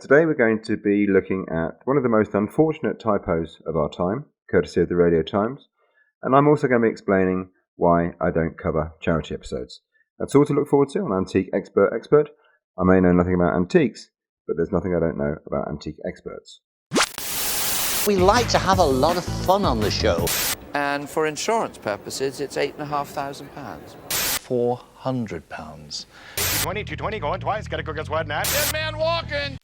Today we're going to be looking at one of the most unfortunate typos of our time, courtesy of the Radio Times, and I'm also going to be explaining why I don't cover charity episodes. That's all to look forward to on Antique Expert. I may know nothing about antiques, but there's nothing I don't know about antique experts. We like to have a lot of fun on the show. And for insurance purposes, it's £8,500. £400. 220, going twice, gotta go, guess what, Nat? Dead man walking!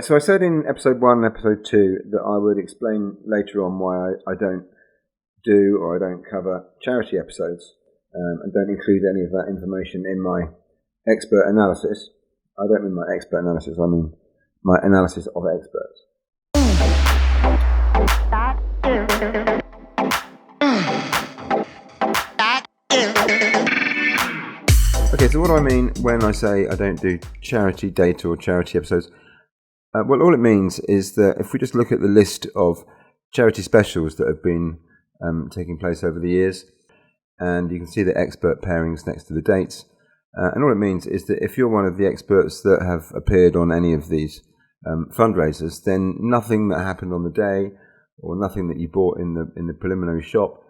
So I said in episode 1 and episode 2 that I would explain later on why I don't do or I don't cover charity episodes and don't include any of that information in my expert analysis. I don't mean my expert analysis, I mean my analysis of experts. Okay, so what do I mean when I say I don't do charity data or charity episodes? Well, all it means is that if we just look at the list of charity specials that have been taking place over the years, and you can see the expert pairings next to the dates, and all it means is that if you're one of the experts that have appeared on any of these fundraisers, then nothing that happened on the day or nothing that you bought in the preliminary shop,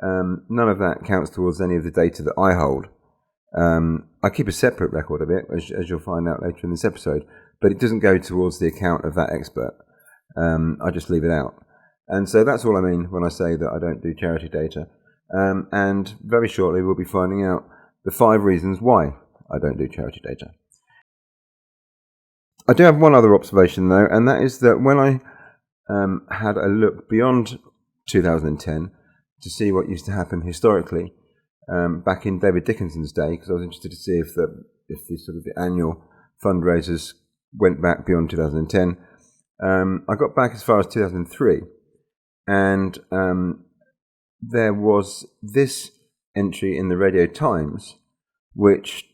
none of that counts towards any of the data that I hold. I keep a separate record of it, as you'll find out later in this episode, but it doesn't go towards the account of that expert. I just leave it out. And so that's all I mean when I say that I don't do charity data. And very shortly we'll be finding out the 5 reasons why I don't do charity data. I do have one other observation though, and that is that when I had a look beyond 2010 to see what used to happen historically back in David Dickinson's day, because I was interested to see if the sort of the annual fundraisers went back beyond 2010. I got back as far as 2003, and there was this entry in the Radio Times, which,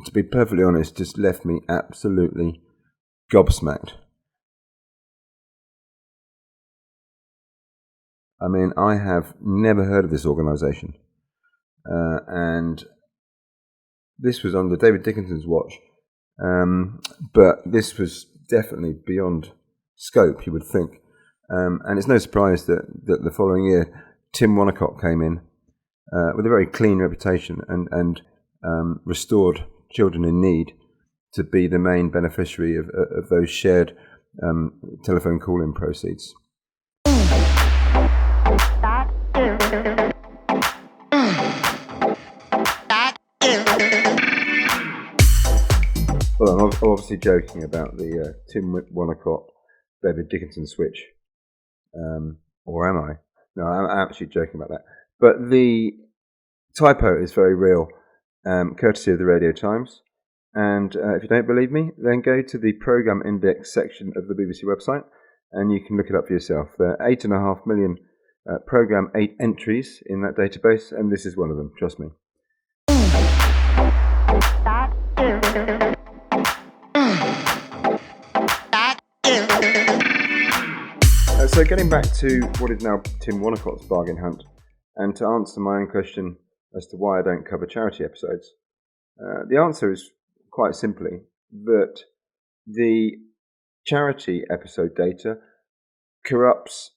to be perfectly honest, just left me absolutely gobsmacked. I mean, I have never heard of this organisation, and this was under David Dickinson's watch, but this was definitely beyond scope, you would think. And it's no surprise that the following year, Tim Wonnacott came in with a very clean reputation and restored Children in Need to be the main beneficiary of those shared telephone call-in proceeds. Well, I'm obviously joking about the Tim Wonnacott, David Dickinson switch. Or am I? No, I'm actually joking about that. But the typo is very real, courtesy of the Radio Times. And if you don't believe me, then go to the Programme Index section of the BBC website and you can look it up for yourself. There are 8.5 million Programme 8 entries in that database, and this is one of them, trust me. So getting back to what is now Tim Wannacott's bargain hunt, and to answer my own question as to why I don't cover charity episodes, the answer is quite simply that the charity episode data corrupts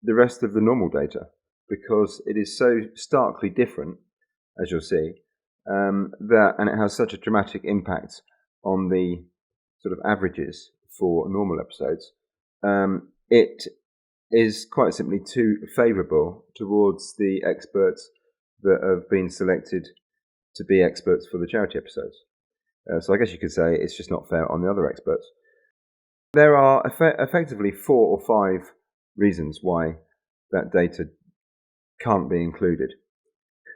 the rest of the normal data, because it is so starkly different, as you'll see, and it has such a dramatic impact on the sort of averages for normal episodes. It is quite simply too favourable towards the experts that have been selected to be experts for the charity episodes. So I guess you could say it's just not fair on the other experts. There are effectively 4 or 5 reasons why that data can't be included.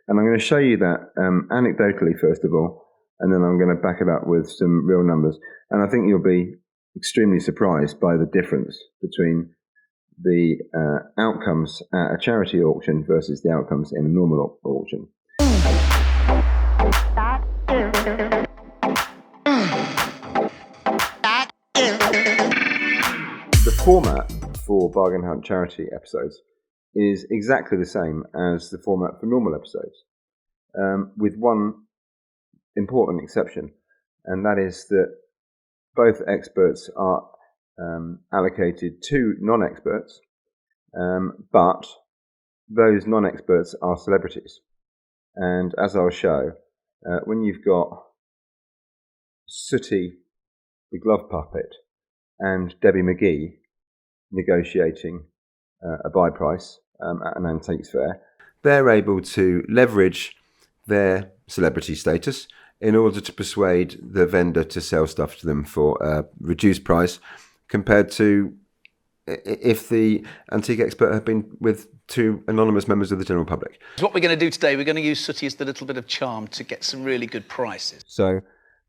And I'm going to show you that anecdotally, first of all, and then I'm going to back it up with some real numbers. And I think you'll be extremely surprised by the difference between the outcomes at a charity auction versus the outcomes in a normal auction. The format for Bargain Hunt charity episodes is exactly the same as the format for normal episodes, with one important exception, and that is that both experts are allocated to non-experts, but those non-experts are celebrities. And as I'll show, when you've got Sooty, the glove puppet, and Debbie McGee negotiating a buy price at an antiques fair, they're able to leverage their celebrity status in order to persuade the vendor to sell stuff to them for a reduced price compared to if the antique expert had been with two anonymous members of the general public. What we're going to do today, we're going to use Sooty as the little bit of charm to get some really good prices. So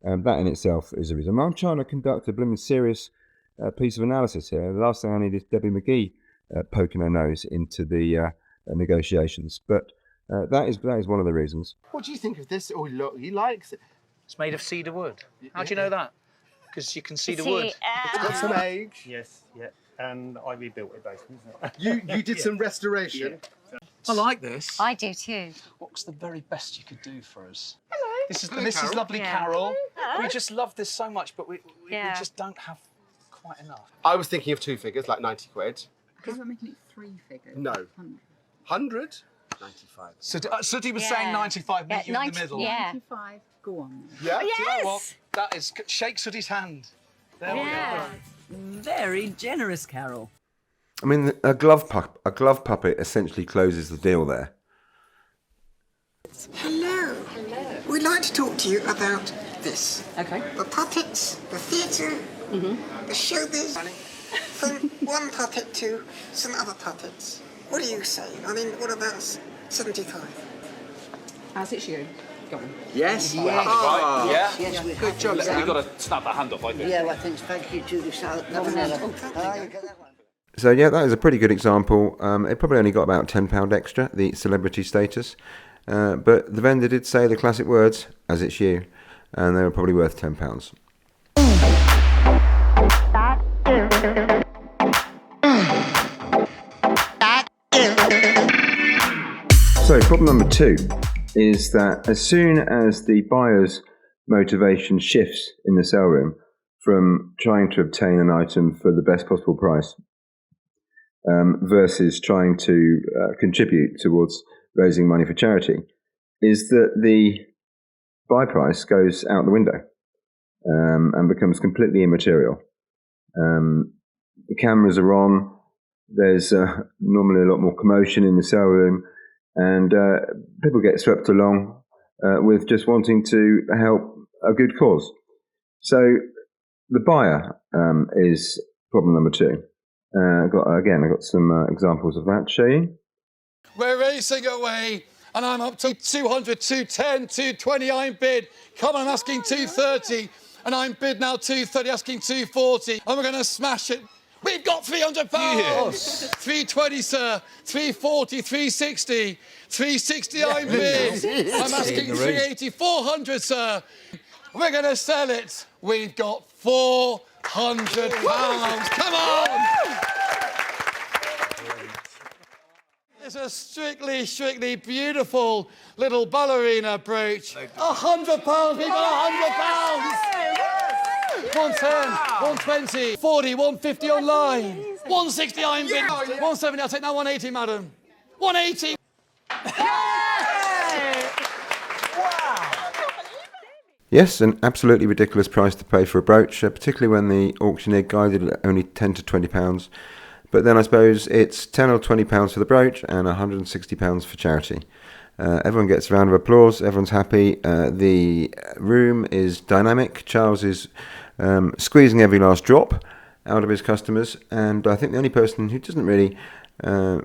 that in itself is a reason. I'm trying to conduct a blooming serious piece of analysis here. The last thing I need is Debbie McGee poking her nose into the negotiations. But that is one of the reasons. What do you think of this? Oh, look, he likes it. It's made of cedar wood. How do you know that? Because you can see the wood. It's got some age. Yes, yeah. And I rebuilt it basically. You did some restoration. I like this. I do too. What's the very best you could do for us? Hello. This is Hello, Mrs. Carol. Lovely Yeah. Carol. Hello. We just love this so much, but we Yeah. just don't have quite enough. I was thinking of 2 figures, like 90 quid. Because we're making it 3 figures. No. 100? 95. Sooty was Yeah. saying 95, meet you in 90 the middle. Yeah. 95. Go on then. Yeah? Do you know Yes. what? That is, shake Sooty's hand. There we Yeah. go. Very generous, Carol. I mean, a glove puppet essentially closes the deal there. Hello. We'd like to talk to you about this. Okay. The puppets, the theatre, the showbiz, from one puppet to some other puppets. What do you say? I mean, what about 75? As it's you. Go on. Yes. Yeah. Yes, we Good job, Sam. to snap that hand off, I think. Yeah, well, I think thank you to the South. So yeah, that is a pretty good example. It probably only got about £10 extra, the celebrity status. But the vendor did say the classic words, as it's you, and they were probably worth £10. So problem number 2 is that as soon as the buyer's motivation shifts in the sale room from trying to obtain an item for the best possible price versus trying to contribute towards raising money for charity, is that the buy price goes out the window and becomes completely immaterial. The cameras are on, there's normally a lot more commotion in the sale room, and people get swept along with just wanting to help a good cause. So the buyer is problem number 2. I've got some examples of that to show you. We're racing away, and I'm up to 200, 210, 220. I'm bid. Come on, I'm asking 230, and I'm bid now 230, asking 240, and we're going to smash it. We've got £300. Yes. 320, sir. 340, 360, 360. I'm bid. I'm asking 380, 400, sir. We're going to sell it. We've got £400. Come on. It's a strictly beautiful little ballerina brooch. £100. We've got £100. 110, 120, 40, 150 online. 160, I'm bid. 170, I'll take now 180, madam. 180. Yes, an absolutely ridiculous price to pay for a brooch, particularly when the auctioneer guided it at only £10 to £20. But then I suppose it's £10 or £20 for the brooch and £160 for charity. Everyone gets a round of applause, everyone's happy. The room is dynamic. Charles is squeezing every last drop out of his customers, and I think the only person who doesn't really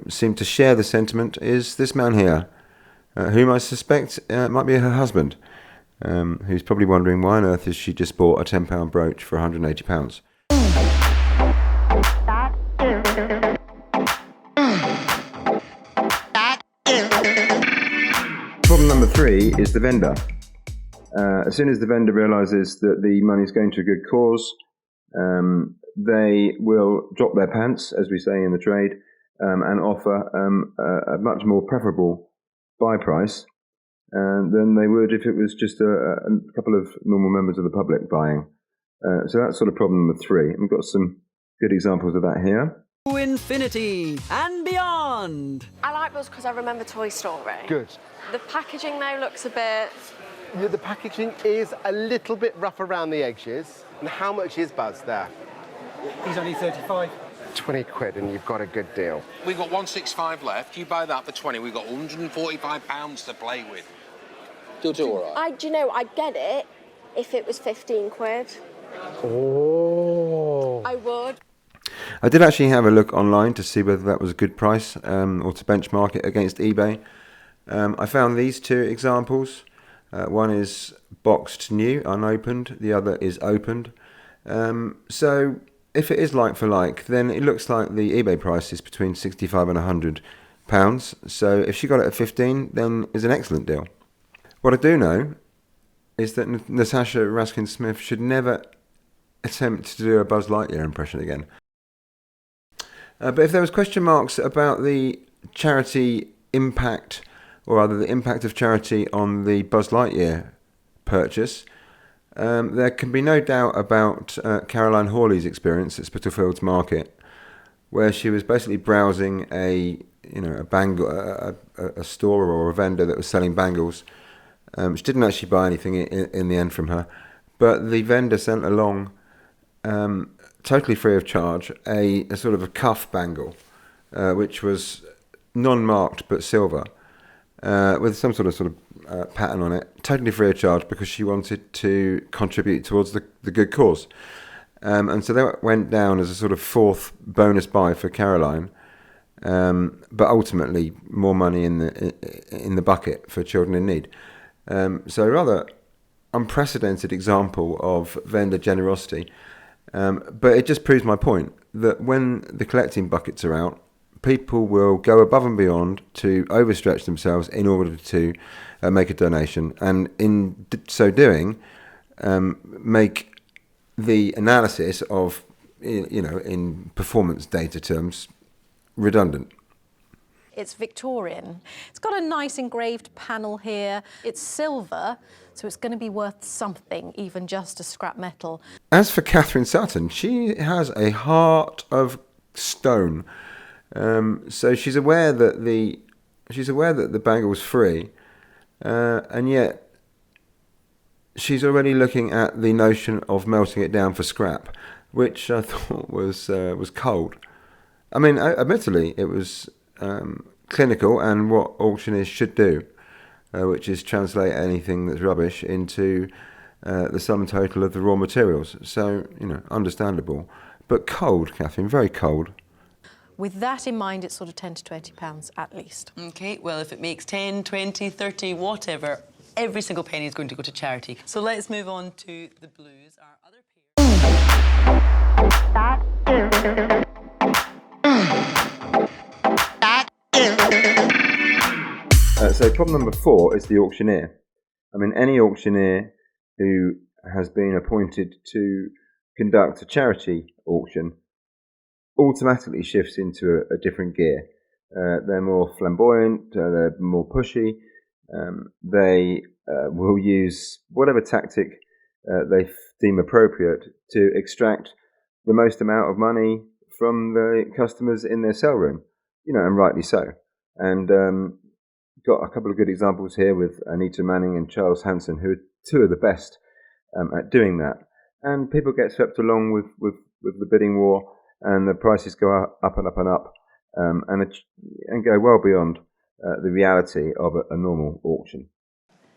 seem to share the sentiment is this man here, whom I suspect might be her husband, who's probably wondering why on earth has she just bought a £10 brooch for £180. Problem number 3 is the vendor. As soon as the vendor realises that the money is going to a good cause, they will drop their pants, as we say in the trade, and offer a much more preferable buy price than they would if it was just a couple of normal members of the public buying. So that's sort of problem number 3. And we've got some good examples of that here. To infinity and beyond. I like Buzz because I remember Toy Story. Good. The packaging though looks a bit... Yeah, the packaging is a little bit rough around the edges. And how much is Buzz there? He's only 35. 20 quid and you've got a good deal. We've got 165 left. You buy that for 20. We've got 145 pounds to play with. You'll do all right. Do you know, I'd get it if it was 15 quid. Oh. I would. I did actually have a look online to see whether that was a good price or to benchmark it against eBay. I found these 2 examples. One is boxed new, unopened. The other is opened. So if it is like for like, then it looks like the eBay price is between £65 and £100. So if she got it at 15, then it's an excellent deal. What I do know is that Natasha Raskin-Smith should never attempt to do a Buzz Lightyear impression again. But if there was question marks about the charity impact, or rather the impact of charity on the Buzz Lightyear purchase, there can be no doubt about Caroline Hawley's experience at Spitalfields Market, where she was basically browsing a store or a vendor that was selling bangles. She didn't actually buy anything in the end from her, but the vendor sent along, totally free of charge, a sort of a cuff bangle, which was non-marked but silver, with some sort of pattern on it, totally free of charge because she wanted to contribute towards the good cause. And so that went down as a sort of 4th bonus buy for Caroline, but ultimately more money in the bucket for children in need. So a rather unprecedented example of vendor generosity. But it just proves my point that when the collecting buckets are out, people will go above and beyond to overstretch themselves in order to make a donation, and in so doing, make the analysis of, in performance data terms, redundant. It's Victorian. It's got a nice engraved panel here. It's silver, so it's going to be worth something, even just as scrap metal. As for Catherine Sutton, she has a heart of stone. So she's aware that the bangle's free, and yet she's already looking at the notion of melting it down for scrap, which I thought was cold. I mean, admittedly, it was clinical and what auctioneers should do, which is translate anything that's rubbish into the sum total of the raw materials. So, understandable. But cold, Catherine, very cold. With that in mind, it's sort of £10 to £20 at least. OK, well, if it makes 10, 20, 30, whatever, every single penny is going to go to charity. So let's move on to the blues, our other pair. So problem number 4 is the auctioneer. I mean, any auctioneer who has been appointed to conduct a charity auction automatically shifts into a different gear. They're more flamboyant, they're more pushy, they will use whatever tactic they deem appropriate to extract the most amount of money from the customers in their sale room, and rightly so. And got a couple of good examples here with Anita Manning and Charles Hanson, who are 2 of the best at doing that. And people get swept along with the bidding war, and the prices go up and up and up, and go well beyond the reality of a normal auction.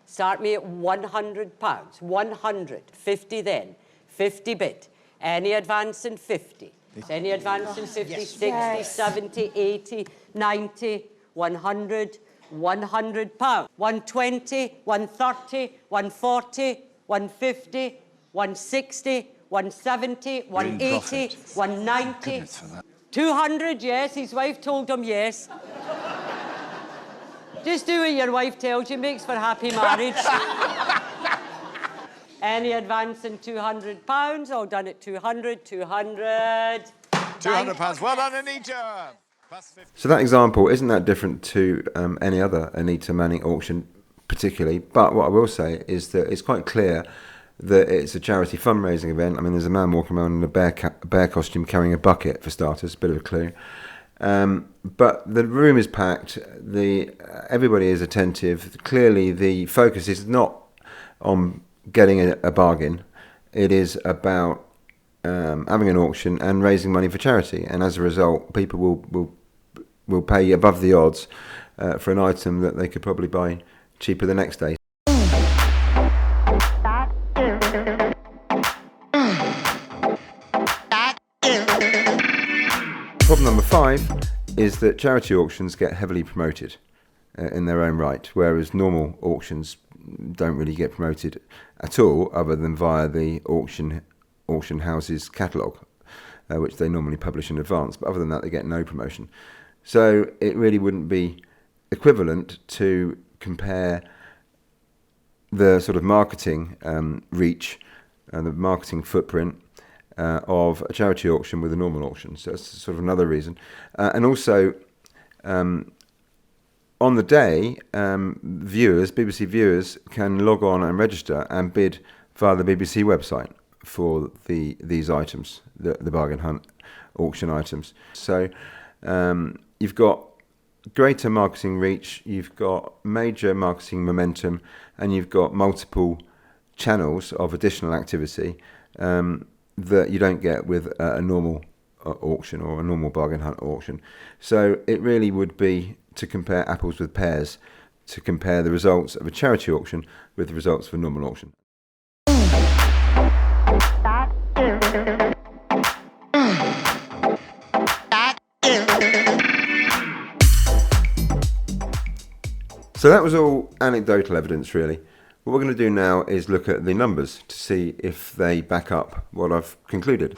Start me at £100. 100. 50 then. 50 bid. Any advance in 50. Any advance in 50, yes. 60, yes. 70, 80, 90, 100, £100. 120, 130, 140, 150, 160, 170, 180, 190, 200, yes, his wife told him yes. Just do what your wife tells you, makes for happy marriage. Any advance in £200? All done at 200, 200. £200. Well done, Anita. So that example isn't that different to any other Anita Manning auction particularly, but what I will say is that it's quite clear that it's a charity fundraising event. I mean, there's a man walking around in a bear costume carrying a bucket, for starters, a bit of a clue. But the room is packed, everybody is attentive. Clearly the focus is not on getting a bargain, it is about having an auction and raising money for charity, and as a result people will pay above the odds for an item that they could probably buy cheaper the next day. Problem number 5 is that charity auctions get heavily promoted in their own right, whereas normal auctions don't really get promoted at all, other than via the auction house's catalogue, which they normally publish in advance. But other than that, they get no promotion. So it really wouldn't be equivalent to compare the sort of marketing reach and the marketing footprint of a charity auction with a normal auction. So that's sort of another reason. And also, on the day, BBC viewers can log on and register and bid via the BBC website for these items, the bargain hunt auction items. So you've got greater marketing reach, you've got major marketing momentum, and you've got multiple channels of additional activity that you don't get with a normal auction or a normal bargain hunt auction. So it really would be to compare apples with pears, to compare the results of a charity auction with the results of a normal auction. So that was all anecdotal evidence, really. What we're going to do now is look at the numbers to see if they back up what I've concluded.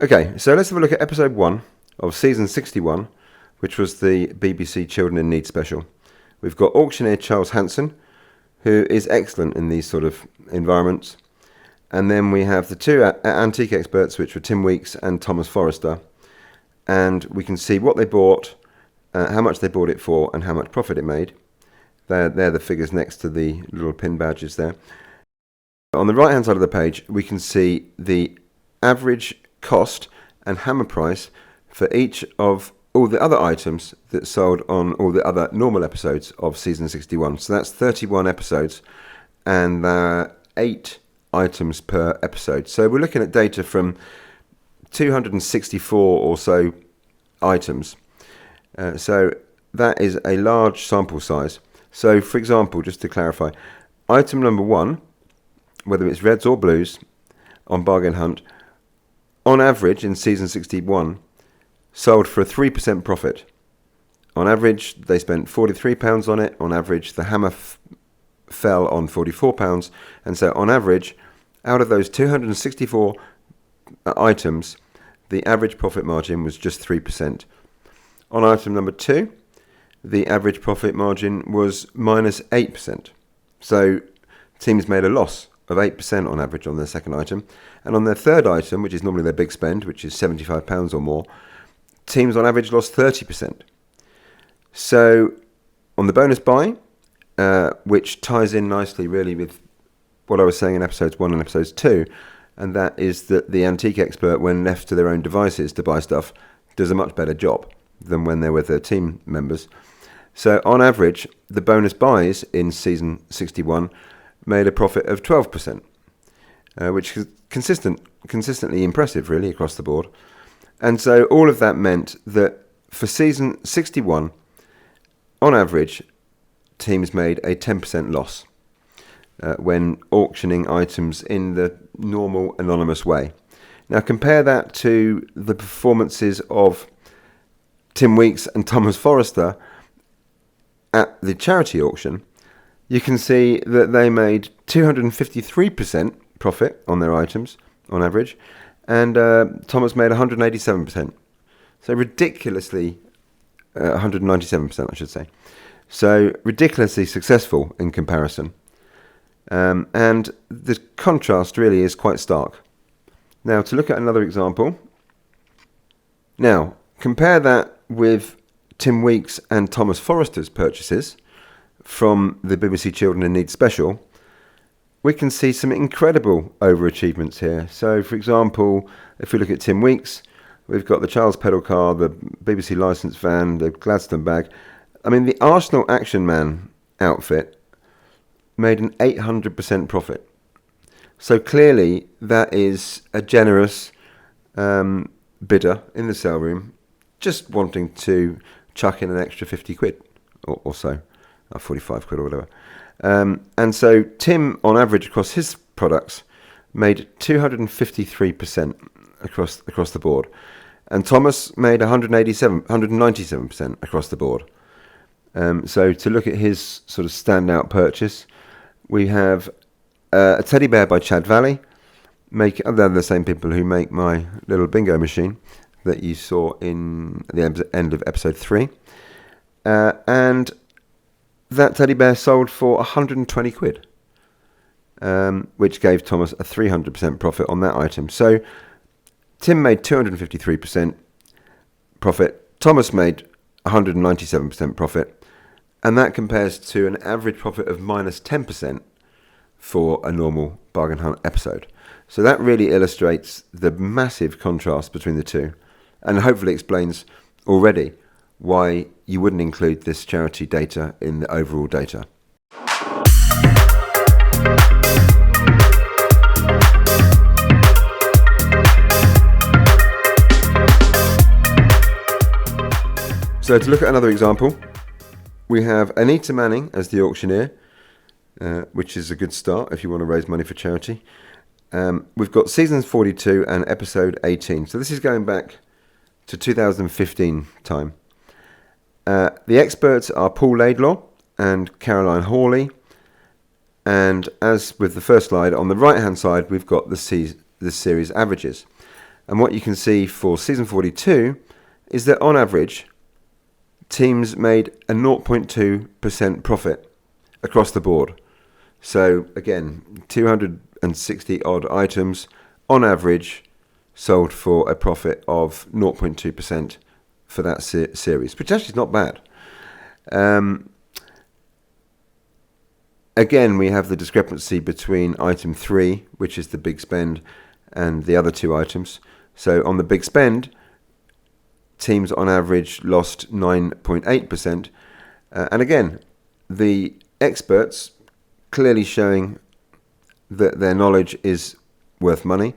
Okay, so let's have a look at episode 1 of season 61, which was the BBC Children in Need special. We've got auctioneer Charles Hanson, who is excellent in these sort of environments. And then we have the two antique experts, which were Tim Weeks and Thomas Forrester. And we can see what they bought, how much they bought it for, and how much profit it made. They're the figures next to the little pin badges there. On the right-hand side of the page, we can see the average cost and hammer price for each of all the other items that sold on all the other normal episodes of season 61. So that's 31 episodes, and there are 8 items per episode. So we're looking at data from 264 or so items. So that is a large sample size. So for example, just to clarify, item number 1, whether it's reds or blues on Bargain Hunt, on average in season 61 sold for a 3% profit. On average they spent £43 on it. On average the hammer fell on £44, and so on average, out of those 264 items, the average profit margin was just 3%. On item number 2, the average profit margin was minus 8%. So teams made a loss of 8% on average on their second item. And on their third item, which is normally their big spend, which is £75 or more, teams on average lost 30%. So on the bonus buy, which ties in nicely really with what I was saying in episodes 1 and episodes 2, and that is that the antique expert, when left to their own devices to buy stuff, does a much better job than when they're with their team members. So on average, the bonus buys in season 61 made a profit of 12%, which is consistently impressive really across the board. And so all of that meant that for season 61, on average, teams made a 10% loss when auctioning items in the normal anonymous way. Now compare that to the performances of Tim Weeks and Thomas Forrester at the charity auction. You can see that they made 253% profit on their items, on average, and Thomas made 187%. So ridiculously, 197%, I should say. So ridiculously successful in comparison. And the contrast really is quite stark. Now, to look at another example. Now, compare that with Tim Weeks and Thomas Forrester's purchases from the BBC Children in Need special. We can see some incredible overachievements here. So, for example, if we look at Tim Weeks, we've got the Charles Pedal car, the BBC licence van, the Gladstone bag. I mean, the Arsenal Action Man outfit made an 800% profit. So clearly, that is a generous bidder in the sale room, just wanting to chuck in an extra 50 quid or so, or 45 quid or whatever. And so Tim, on average, across his products, made 253% across the board. And Thomas made 197% across the board. So to look at his sort of standout purchase, we have a teddy bear by Chad Valley. They're the same people who make my little bingo machine that you saw in the end of episode 3. And that teddy bear sold for 120 quid, which gave Thomas a 300% profit on that item. So Tim made 253% profit. Thomas made 197% profit. And that compares to an average profit of minus 10% for a normal bargain hunt episode. So that really illustrates the massive contrast between the two, and hopefully explains already why you wouldn't include this charity data in the overall data. So to look at another example, we have Anita Manning as the auctioneer, which is a good start if you want to raise money for charity. We've got seasons 42 and episode 18. So this is going back to 2015 time. The experts are Paul Laidlaw and Caroline Hawley. And as with the first slide, on the right-hand side, we've got the series averages. And what you can see for season 42 is that on average, teams made a 0.2% profit across the board. So again, 260 odd items on average sold for a profit of 0.2% for that series, which actually is not bad. Again, we have the discrepancy between item 3, which is the big spend, and the other two items. So on the big spend, teams on average lost 9.8%. And again, the experts clearly showing that their knowledge is worth money,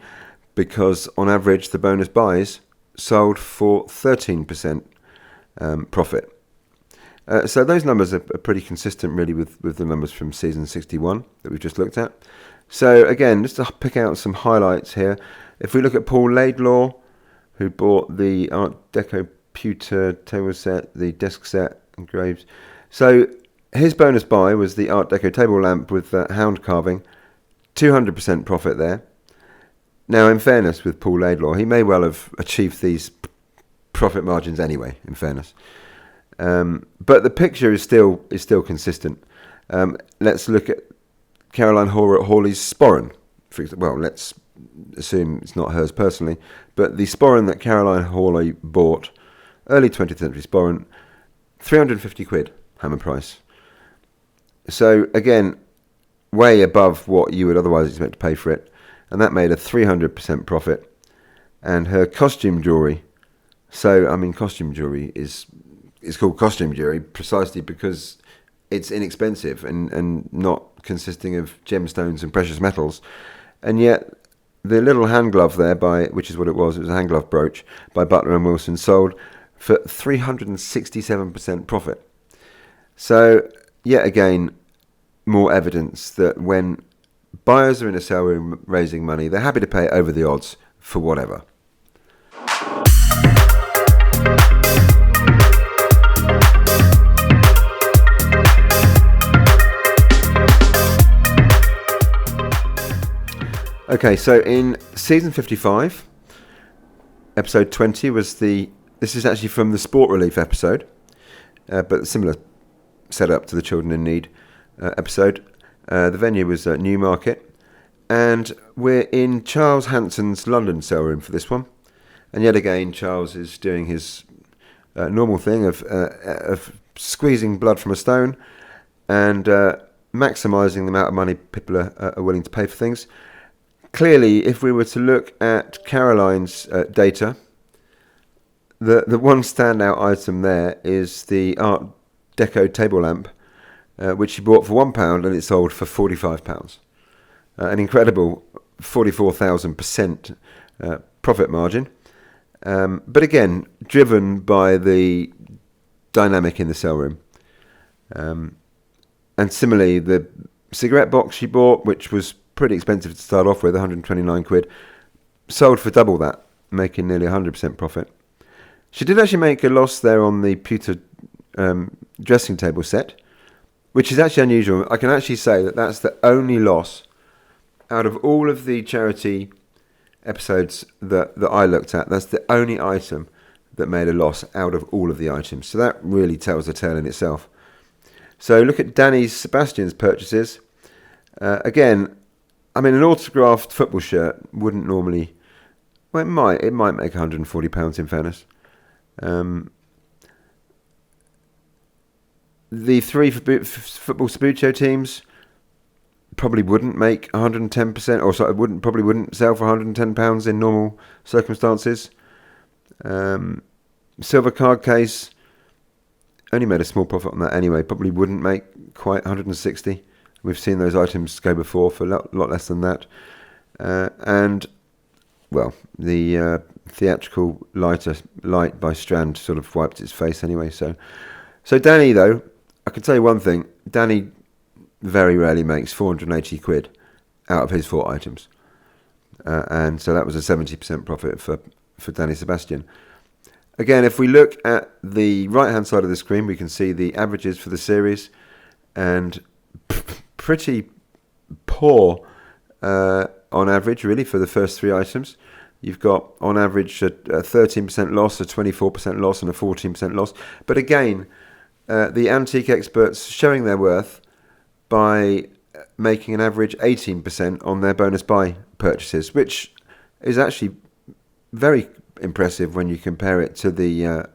because on average the bonus buys sold for 13% profit. So those numbers are pretty consistent really with the numbers from season 61 that we've just looked at. So again, just to pick out some highlights here, if we look at Paul Laidlaw, who bought the Art Deco pewter table set, the desk set and graves. So his bonus buy was the Art Deco table lamp with hound carving, 200% profit there. Now, in fairness with Paul Laidlaw, he may well have achieved these profit margins anyway, in fairness. But the picture is still consistent. Let's look at Caroline Hawley's sporran. Well, let's assume it's not hers personally, but the sporran that Caroline Hawley bought, early 20th century sporran, 350 quid hammer price. So again, way above what you would otherwise expect to pay for it, and that made a 300% profit. And her costume jewellery, so I mean costume jewellery is called costume jewellery precisely because it's inexpensive and not consisting of gemstones and precious metals, and yet the little hand glove there, which is what it was a hand glove brooch by Butler and Wilson, sold for 367% profit. So yet again, more evidence that when buyers are in a sale room raising money, they're happy to pay over the odds for whatever. Okay, so in season 55, episode 20 was this is actually from the Sport Relief episode, but similar setup to the Children in Need episode. The venue was Newmarket, and we're in Charles Hanson's London cell room for this one. And yet again, Charles is doing his normal thing of squeezing blood from a stone and maximising the amount of money people are willing to pay for things. Clearly, if we were to look at Caroline's data, the one standout item there is the Art Deco table lamp, which she bought for £1 and it sold for £45. An incredible 44,000% profit margin. But again, driven by the dynamic in the cell room. And similarly, the cigarette box she bought, which was pretty expensive to start off with, 129 quid, sold for double that, making nearly 100% profit. She did actually make a loss there on the pewter dressing table set, which is actually unusual. I can actually say that that's the only loss out of all of the charity episodes that I looked at. That's the only item that made a loss out of all of the items. So that really tells a tale in itself. So look at Danny Sebastian's purchases. Again, I mean, an autographed football shirt wouldn't normally... Well, it might make £140 in fairness. The 3 football Sabuccio teams probably wouldn't make 110%, or sorry, probably wouldn't sell for £110 in normal circumstances. Silver card case only made a small profit on that anyway. Probably wouldn't make quite 160. We've seen those items go before for a lot less than that. And well, the theatrical light by Strand sort of wiped its face anyway. So Danny, though, I can tell you one thing: Danny very rarely makes 480 quid out of his 4 items, and so that was a 70% profit for Danny Sebastian. Again, if we look at the right-hand side of the screen, we can see the averages for the series, and pretty poor on average, really, for the first 3 items. You've got, on average, a 13% loss, a 24% loss, and a 14% loss. But again, the antique experts showing their worth by making an average 18% on their bonus buy purchases, which is actually very impressive when you compare it to the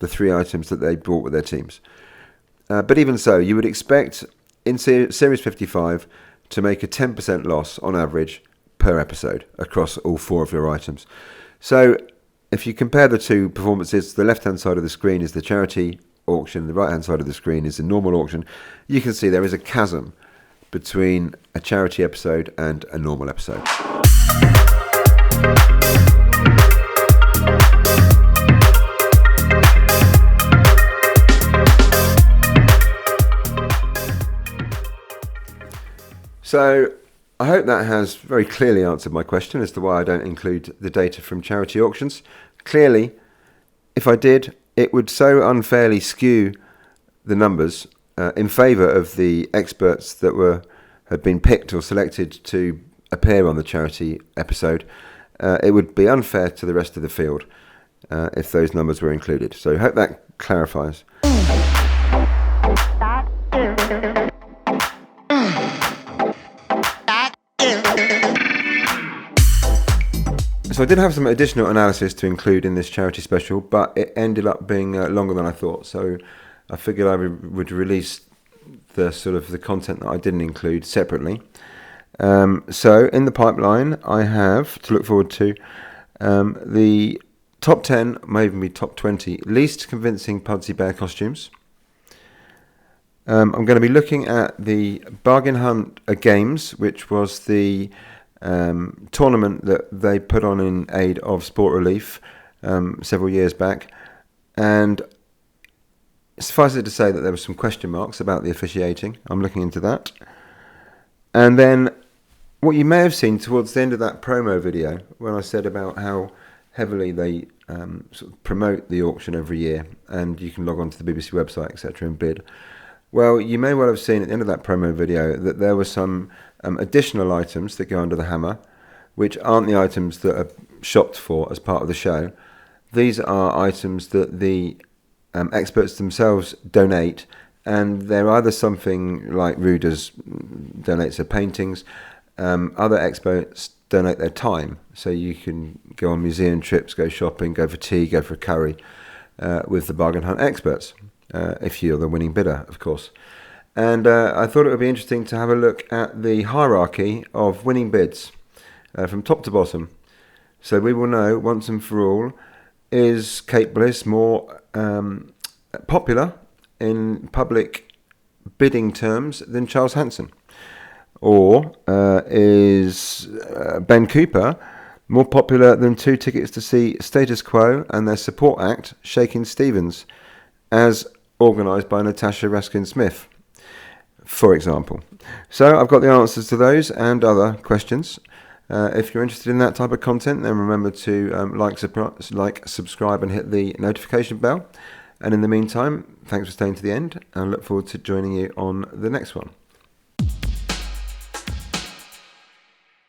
3 items that they bought with their teams. But even so, you would expect in Series 55 to make a 10% loss on average per episode across all 4 of your items. So if you compare the 2 performances, the left-hand side of the screen is the charity auction, the right-hand side of the screen is the normal auction. You can see there is a chasm between a charity episode and a normal episode. So I hope that has very clearly answered my question as to why I don't include the data from charity auctions. Clearly, if I did, it would so unfairly skew the numbers in favour of the experts that had been picked or selected to appear on the charity episode. It would be unfair to the rest of the field if those numbers were included. So I hope that clarifies. So I did have some additional analysis to include in this charity special, but it ended up being longer than I thought. So I figured I would release the content that I didn't include separately. So in the pipeline, I have to look forward to the top 10, may even be top 20 least convincing Pudsey Bear costumes. I'm going to be looking at the Bargain Hunt Games, which was the tournament that they put on in aid of Sport Relief several years back, and suffice it to say that there were some question marks about the officiating. I'm looking into that. And then what you may have seen towards the end of that promo video, when I said about how heavily they sort of promote the auction every year, and you can log on to the BBC website, etc., and bid. Well, you may well have seen at the end of that promo video that there were some additional items that go under the hammer which aren't the items that are shopped for as part of the show. These are items that the experts themselves donate, and they're either something like Ruder's donates their paintings, other experts donate their time, so you can go on museum trips, go shopping, go for tea, go for a curry with the bargain hunt experts, if you're the winning bidder, of course. And I thought it would be interesting to have a look at the hierarchy of winning bids from top to bottom. So we will know once and for all, is Kate Bliss more popular in public bidding terms than Charles Hanson? Or is Ben Cooper more popular than 2 tickets to see Status Quo and their support act, Shakin' Stevens, as organised by Natasha Raskin-Smith, for example? So I've got the answers to those and other questions. If you're interested in that type of content, then remember to like, subscribe and hit the notification bell. And in the meantime, thanks for staying to the end, and I look forward to joining you on the next one.